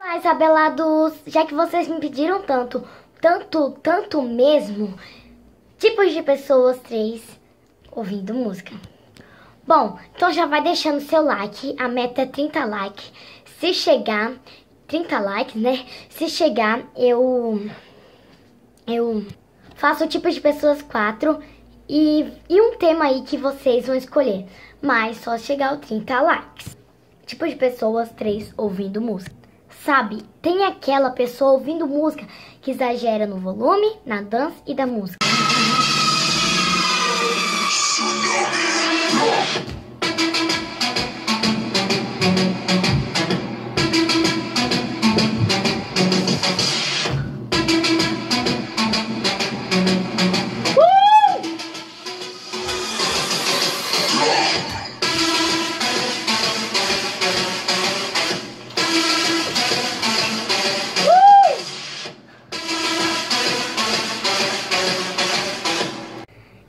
Mas, Abelados, já que vocês me pediram tanto mesmo, tipos de pessoas 3 ouvindo música. Bom, então já vai deixando seu like, a meta é 30 likes. Se chegar 30 likes, né? Se chegar, eu faço o tipo de pessoas 4 e um tema aí que vocês vão escolher. Mas só chegar aos 30 likes. Tipo de pessoas 3 ouvindo música. Sabe, tem aquela pessoa ouvindo música que exagera no volume, na dança e da música.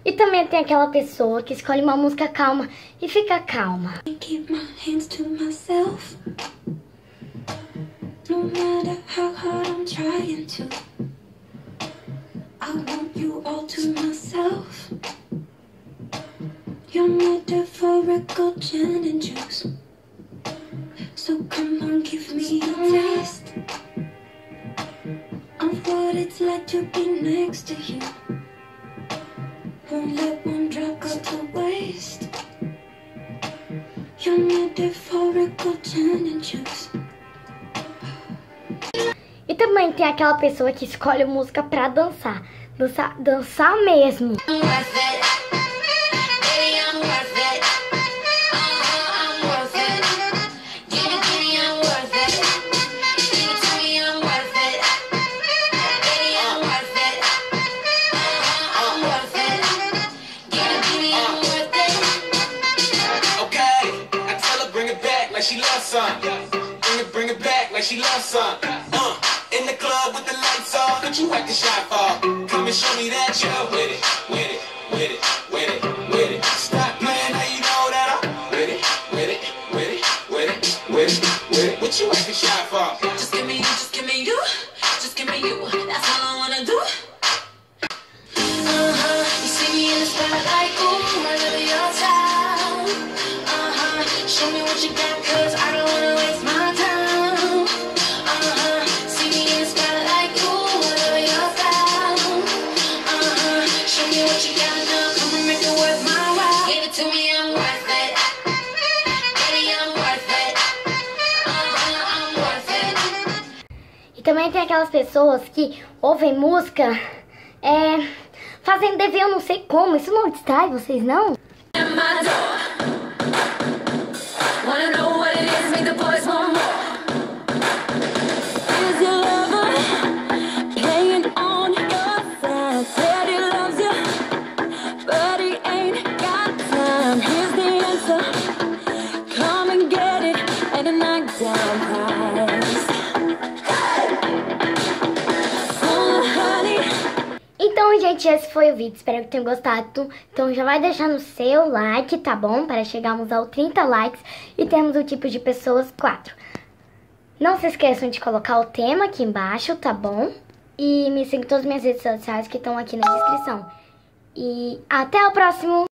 E também tem aquela pessoa que escolhe uma música calma e fica calma. Keep my hands to myself. No matter how hard I'm trying to, I want you all to myself. You're metaphorical gin and juice. So come on, give me a taste of what it's like to be next to you. Won't let one drop go to waste. You're metaphorical gin and juice. E também tem aquela pessoa que escolhe música pra dançar. Dançar mesmo. Like she loves some. Bring it back like she loves some. In the club with the lights on, don't you act the shy for? Come and show me that you're with it, with it, with it, with it, with it. Stop playing, now you know that I'm with it, with it, with it, with it, with it, with it. What you acting shy for? Just give me you, just give me you, just give me you. That's all I wanna do. You see me in the spotlight, ooh, right over your town. Show me what you got, 'cause I don't wanna waste my time. See me in the spotlight, ooh, right over your town. Show me what you got now, come and make it worth my while. Give it to me, I'm worth it. Baby, I'm worth it. I'm worth it. E também tem aquelas pessoas que ouvem música fazendo dever, eu não sei como. Isso não distrai vocês, não? At my door. Wanna know what it is, make the boys want more. Is your lover playing on your side? Said he loves you, but he ain't got time. Here's the answer, come and get it at a knockdown price. Então, gente, esse foi o vídeo. Espero que tenham gostado. Então, já vai deixando o seu like, tá bom? Para chegarmos aos 30 likes e termos o tipo de pessoas 4. Não se esqueçam de colocar o tema aqui embaixo, tá bom? E me sigam em todas as minhas redes sociais que estão aqui na descrição. E até o próximo!